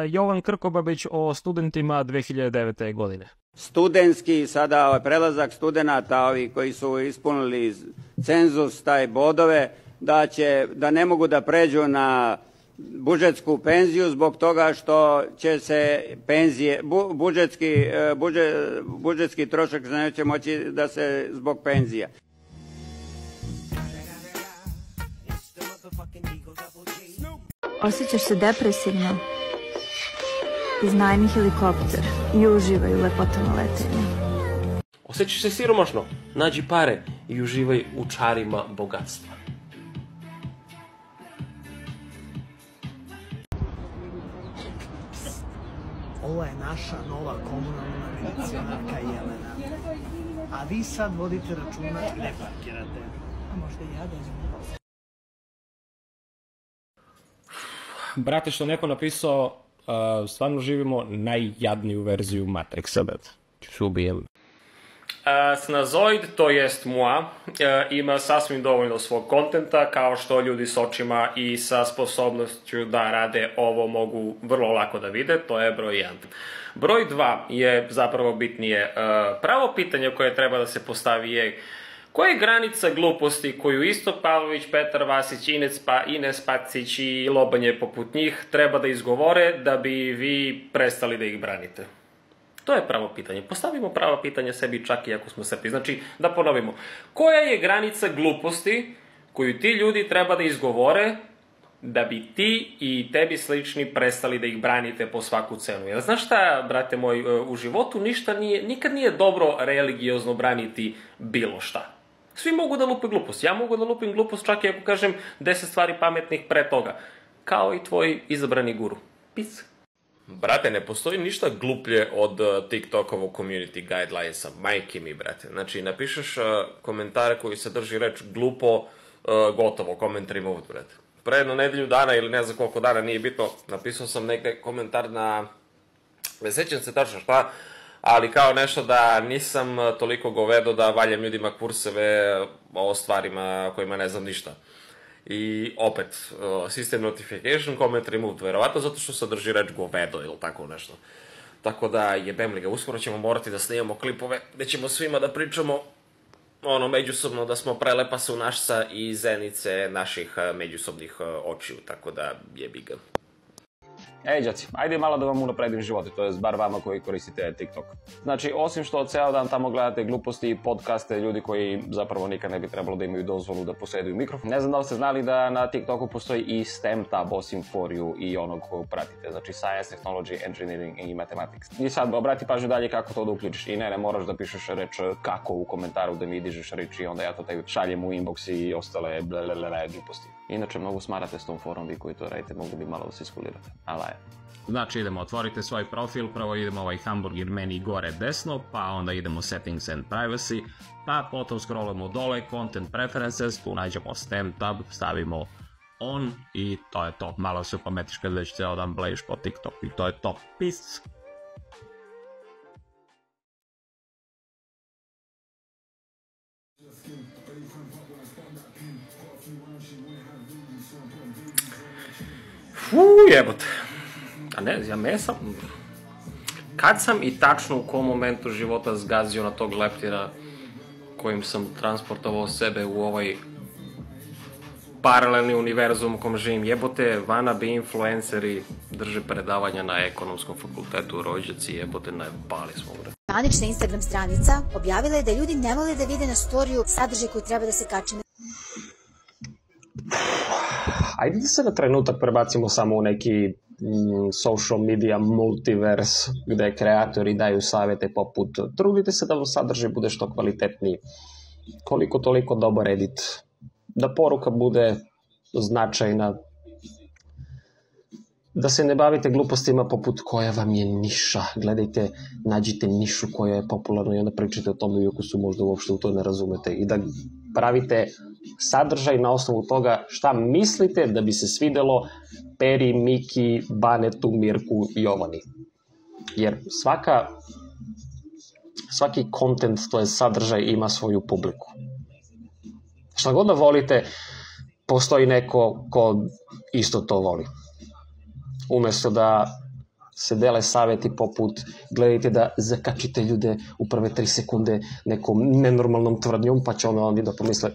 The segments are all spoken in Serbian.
Jovan Krkobabić o studentima 2009. godine. Studentski, sada prelazak studenata, ovi koji su ispunili cenzus, taj bodove, da ne mogu da pređu na budžetsku penziju zbog toga što će se penzije, budžetski trošak neće moći da se zbog penzija. Osjećaš se depresivno? Iznajmi helikopter i uživaj u lepotama letenja. Osjećaš se siromašno? Nađi pare i uživaj u čarima bogatstva. Ovo je naša nova komunalna milicionarka Jelena. A vi sad vodite računa i ne parkirate. A možda i ja dođem. Brate, što neko napisao, stvarno živimo najjadniju verziju Matrixa, brate. Ću se ubijem. Snazoid, to jest Moa, ima sasvim dovoljno svog kontenta, kao što ljudi s očima i sa sposobnošću da rade ovo mogu vrlo lako da vide, to je broj 1. Broj 2 je zapravo bitnije. Pravo pitanje koje treba da se postavi je: koja je granica gluposti koju Istok Pavlović, Petar Vasić, Ines Pacić i lobanje poput njih treba da izgovore da bi vi prestali da ih branite? To je pravo pitanje. Postavimo pravo pitanje sebi čak i ako smo sebi. Znači, da ponovimo. Koja je granica gluposti koju ti ljudi treba da izgovore da bi ti i tebi slični prestali da ih branite po svaku cenu? Jer znaš šta, brate moj, u životu nikad nije dobro religiozno braniti bilo šta. Svi mogu da lupe glupost. Ja mogu da lupim glupost čak i ako kažem 10 stvari pametnih pre toga. Kao i tvoj izabrani guru. Peace. Brate, ne postoji ništa gluplje od TikTokovog community guidelinesa. Majke mi, brate. Znači, napišeš komentare koji sadrži reč glupo, gotovo, comment removed, brate. Pre jedno nedelju dana ili ne znam koliko dana, nije bitno, napisao sam neki komentar na... Ne sećam se tačno šta, ali kao nešto da nisam toliko govedo da valjam ljudima kurseve o stvarima kojima ne znam ništa. I opet, system notification, comment removed, verovatno zato što sadrži reč govedo ili tako nešto. Tako da jebem li ga, uskoro ćemo morati da snimamo klipove gde ćemo svima da pričamo međusobno da smo prelepa sunašca i zenice naših međusobnih očiju, tako da jebi ga. Ej, đaci, ajde malo da vam unapredim živote, to je bar vama koji koristite TikTok. Znači, osim što ceo dan tamo gledate gluposti i podcaste ljudi koji zapravo nikad ne bi trebalo da imaju dozvolu da posjeduju mikrofon. Ne znam da li ste znali da na TikToku postoji i STEM tab osim for you i onog koju pratite. Znači, Science, Technology, Engineering i Mathematics. I sad, obrati pažnju dalje kako to da uključiš. I ne moraš da pišeš reč kako u komentaru da mi dižeš reč i onda ja to tebi šaljem u inbox i ostale gluposti. Inače, mnogo smarate s tom forom, vi koji to radite, mogli bi malo da se iskulirate. Ala. Znači idemo, otvorite svoj profil, prvo idemo ovaj hamburger menu gore desno, pa onda idemo settings and privacy, pa potom scrollamo dole, content preferences, tu nađemo STEM tab, stavimo on i to je to. Malo se upametiš kad već ceo dan blejiš po TikToku i to je to. Peace! Jebote. A ne, ja sam... Kad sam i tačno u kom momentu života zgazio na tog leptira kojim sam transportovao sebe u ovaj paralelni univerzum u kom živim? Jebote, wannabe influenceri drže predavanja na ekonomskom fakultetu, rođaci, jebote, najbali smo, bre. Zvanična Instagram stranica objavila je da ljudi ne vole da vide na storiju sadržaj koji treba da se kači na... Ajde da se na trenutak prebacimo samo u neki social media multiverse gde kreatori daju savete poput trudite se da vam sadržaj bude što kvalitetniji, koliko toliko dobar edit, da poruka bude značajna, da se ne bavite glupostima poput koja vam je niša, gledajte, nađite nišu koja je popularna i onda pričajte o tome iako su možda uopšte u to ne razumete i da pravite sadržaj na osnovu toga šta mislite da bi se svidelo Peri, Miki, Banetu, Mirku i Jovani. Jer svaki content, to je sadržaj, ima svoju publiku. Šta god da volite, postoji neko ko isto to voli. Umjesto da se dele savjeti poput gledajte da zakačite ljude u prve 3 sekunde nekom nenormalnom tvrdnjom, pa će oni da pomisle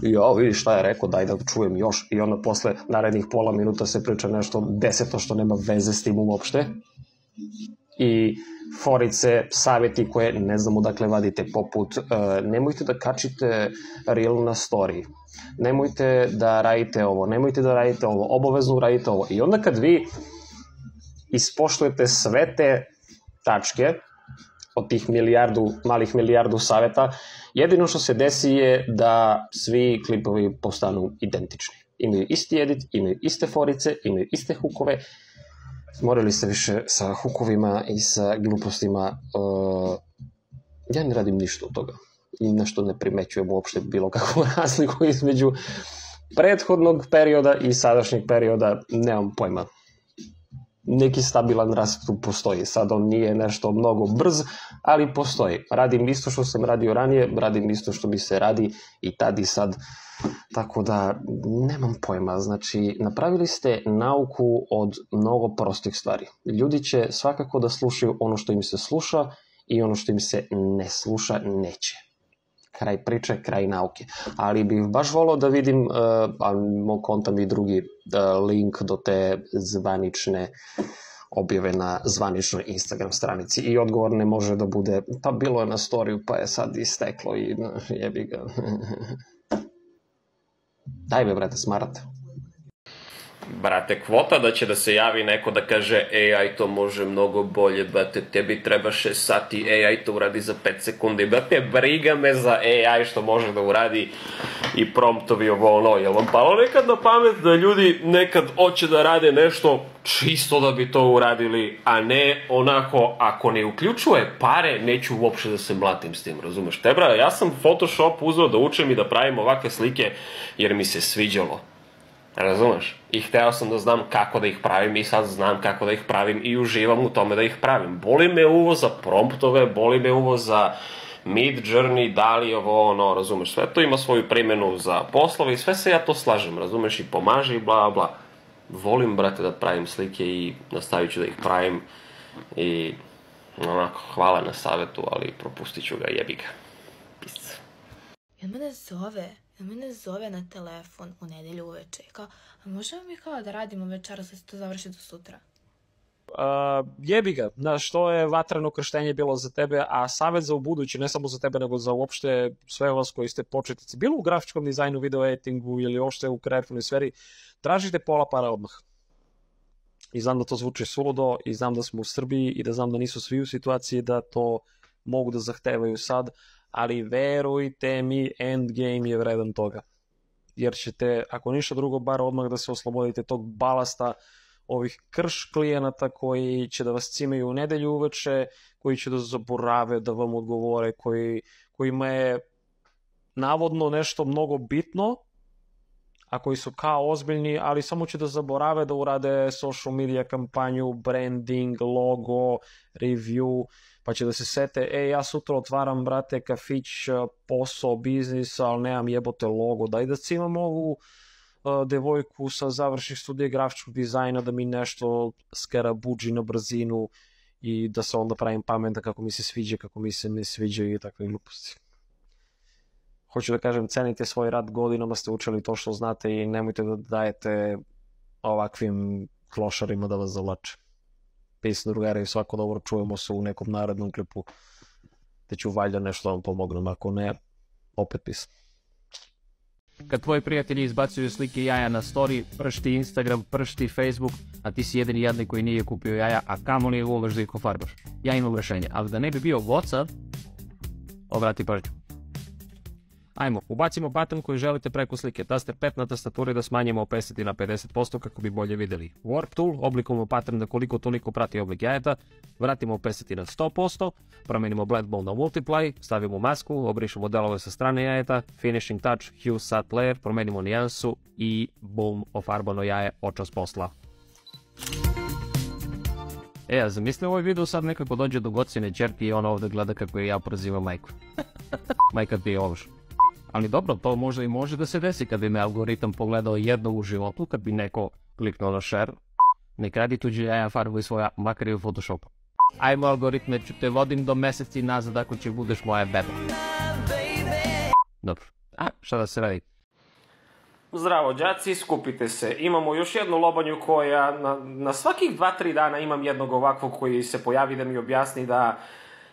ja, vidi šta je rekao, daj da čujem još, i onda posle narednih pola minuta se priča nešto deseto što nema veze s tim uopšte. I forice, savjeti koje ne znam odakle vadite, poput nemojte da kačite reel na story, nemojte da radite ovo, nemojte da radite ovo, obavezno radite ovo. I onda kad vi ispoštujete sve te tačke od tih malih milijardu savjeta, jedino što se desi je da svi klipovi postanu identični. Imaju isti edit, imaju iste forice, imaju iste hukove. Morali ste više sa hukovima i sa glupostima. Ja ne radim ništa od toga. I nešto ne primećujem uopšte bilo kakvu razliku između prethodnog perioda i sadašnjeg perioda. Nemam pojma. Neki stabilan rast tu postoji. Sad on nije nešto mnogo brz, ali postoji. Radim isto što sam radio ranije, radim isto što mi se radi i tad i sad. Tako da nemam pojma. Znači, napravili ste nauku od mnogo prostih stvari. Ljudi će svakako da slušaju ono što im se sluša i ono što im se ne sluša neće. Kraj priče, kraj nauke. Ali bih baš volao da vidim, a mog konta mi drugi link do te zvanične objave na zvaničnoj Instagram stranici. I odgovor ne može da bude, pa bilo je na storiju, pa je sad isteklo i jebi ga. Daj me, brate, smarate. Brate, kvota da će da se javi neko da kaže AI to može mnogo bolje, brate, tebi treba 6 sati, AI to uradi za 5 sekundi, brate, briga me za AI što može da uradi i promptovi ovo ono, jel vam palo nekad na pamet da ljudi nekad hoće da rade nešto čisto da bi to uradili, a ne onako, ako ne uključuje pare, neću uopšte da se mlatim s tim, razumeš? Te, brate, ja sam Photoshop uzeo da učim i da pravim ovakve slike jer mi se sviđalo. Razumeš? I hteo sam da znam kako da ih pravim i sad znam kako da ih pravim i uživam u tome da ih pravim. Boli me uvo za promptove, boli me uvo za Mid Journey, DALL-E, ovo ono, razumeš? Sve to ima svoju primjenu za poslove i sve se ja to slažem, razumeš? I pomaže i bla bla. Volim, brate, da pravim slike i nastavit ću da ih pravim i onako, hvala na savjetu, ali propustit ću ga, jebi ga. Peace. Jel mene zove na telefon u nedjelju uveče. Kao, a možemo mi kao da radimo večeras da se to završi do sutra? Jebi ga, znaš, to je vatreno krštenje bilo za tebe, a savjet za ubuduće, ne samo za tebe, nego za uopšte sve vas koji ste početnici, bilo u grafičkom dizajnu, video editingu ili uopšte u kreativnoj sferi, tražite pola para odmah. I znam da to zvuči suludo i znam da smo u Srbiji i da znam da nisu svi u situaciji da to mogu da zahtevaju sad, ali verujte mi, endgame je vredan toga. Jer ćete, ako ništa drugo, bar odmah da se oslobodite tog balasta ovih krš klijenata koji će da vas cimaju u nedelju uveče, koji će da zaborave da vam odgovore, kojima je navodno nešto mnogo bitno, a koji su kao ozbiljni, ali samo će da zaborave da urade social media kampanju, branding, logo, review, pa će da se sete, ja sutra otvaram, brate, kafić, posao, biznis, ali nemam jebote logo, daj da cimam ovu devojku sa završnih studija grafičkog dizajna da mi nešto skarabuđi na brzinu i da se onda pravim pametna kako mi se sviđa, kako mi se ne sviđa i takve gluposti. Hoću da kažem, cenite svoj rad, godinama ste učili to što znate i nemojte da dajete ovakvim klošarima da vas zavlače. Peace, drugari, svako dobro, čujemo se u nekom narednom klipu, te ću valjda nešto da vam pomognem, ako ne, opet peace. Kad tvoji prijatelji izbacuju slike jaja na story, pršti Instagram, pršti Facebook, a ti si jedini jadnik koji nije kupio jaja, a kamoli uveš da ih pofarbaš. Ja imam rešenje, ali da ne bi bio WhatsApp, obrati pažnju. Ajmo, ubacimo button koji želite preko slike, taster 5 na tastaturi da smanjimo opacity na 50% kako bi bolje videli. Warp tool, oblikujemo pattern da koliko toliko prati oblik jajeta, vratimo opacity na 100%, promenimo blend mode na multiply, stavimo masku, obrišemo delove sa strane jajeta, finishing touch, hue sat layer, promenimo nijansu i boom, ofarbano jaje, očas posla. A zamisli ovaj video sad nekako dođe do Gocine ćerke i ona ovdje gleda kako je ja prozivam majku. Majka ti je ovoš. Ali dobro, to možda i može da se desi kad bi me algoritam pogledao jedno u životu, kad bi neko kliknuo na share, Ne kradi tuđe jaja, farbuj svoja, makar i u Photoshopu. Ajmo algoritme, ću te vodim do meseci nazad ako će budeš moja beba. Dobro, šta da se radi? Zdravo, đaci, skupite se. Imamo još jednu lobanju koja na svakih 2-3 dana imam jednog ovakvog koji se pojavi da mi objasni da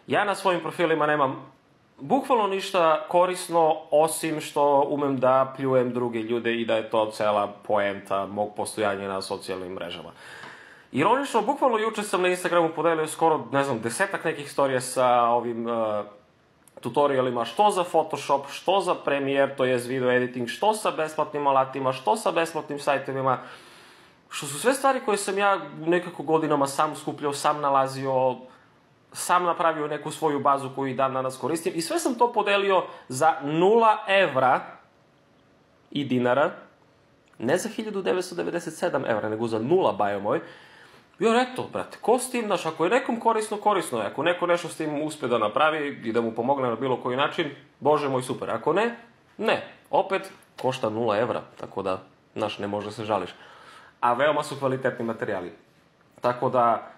ja na svojim profilima nemam bukvalno ništa korisno, osim što umem da pljujem druge ljude i da je to cela poenta mog postojanja na socijalnim mrežama. Ironično, bukvalno juče sam na Instagramu podelio skoro, 10-ak nekih storija sa ovim tutorialima, što za Photoshop, što za Premiere, to je video editing, što sa besplatnim alatima, što sa besplatnim sajtovima, što su sve stvari koje sam ja nekako godinama sam skupljao, sam nalazio, sam napravio neku svoju bazu koju i dan danas koristim i sve sam to podelio za 0 evra i dinara, ne za 1997 evra, nego za 0, bajo moj. Jer eto, brate, ko s tim, ako je nekom korisno, korisno je. Ako neko nešto s tim uspe da napravi i da mu pomogne na bilo koji način, bože moj, super. Ako ne, ne. Opet, košta 0 evra, tako da, ne može se žališ. A veoma su kvalitetni materijali. Tako da,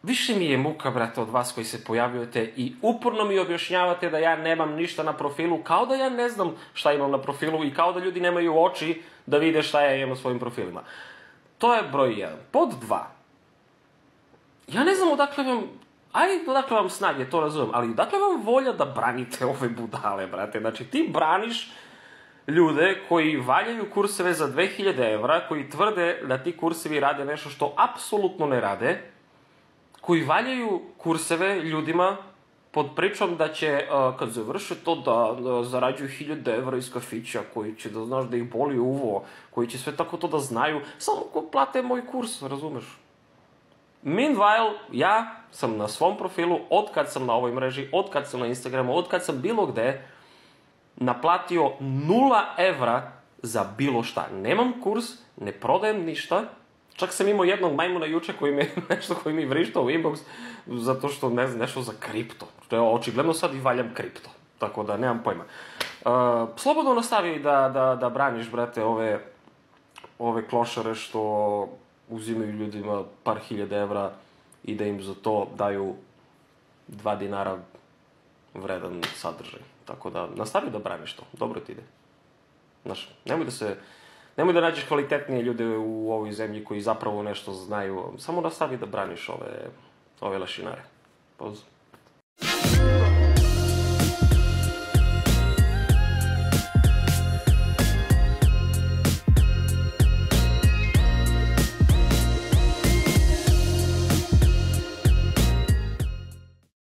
više mi je muka, brate, od vas koji se pojavljujete i uporno mi objašnjavate da ja nemam ništa na profilu, kao da ja ne znam šta imam na profilu i kao da ljudi nemaju oči da vide šta ja imam na svojim profilima. To je broj 1. Pod 2. Ja ne znam odakle vam snage, to razumem, ali odakle vam volja da branite ove budale, brate? Znači, ti braniš ljude koji valjaju kurseve za 2000 evra, koji tvrde da ti kursevi rade nešto što apsolutno ne rade, koji valjaju kurseve ljudima pod pričom da će, kad završe to, da zarađuju 1000 evra iz kafića, koji će da znaš da ih boli uvo, koji će sve tako to da znaju, samo ko plate moj kurs, razumeš? Meanwhile, ja sam na svom profilu, otkad sam na ovoj mreži, otkad sam na Instagramu, otkad sam bilo gde, naplatio 0 evra za bilo šta. Nemam kurs, ne prodajem ništa, čak sam imao jednog majmuna juče koji mi vrištao u inbox, zato što ne znam, nešto za kripto. Očigledno sad i valjam kripto, tako da nemam pojma. Slobodno nastavi da braniš, brate, ove klošare što uzimaju ljudima par hiljada evra i da im za to daju 2 dinara vredan sadržaj. Tako da, nastavi da braniš to. Dobro ti ide. Znaš, nemoj da nađeš kvalitetnije ljude u ovoj zemlji koji zapravo nešto znaju. Samo nastavi da braniš ove lešinare. Pozdrav.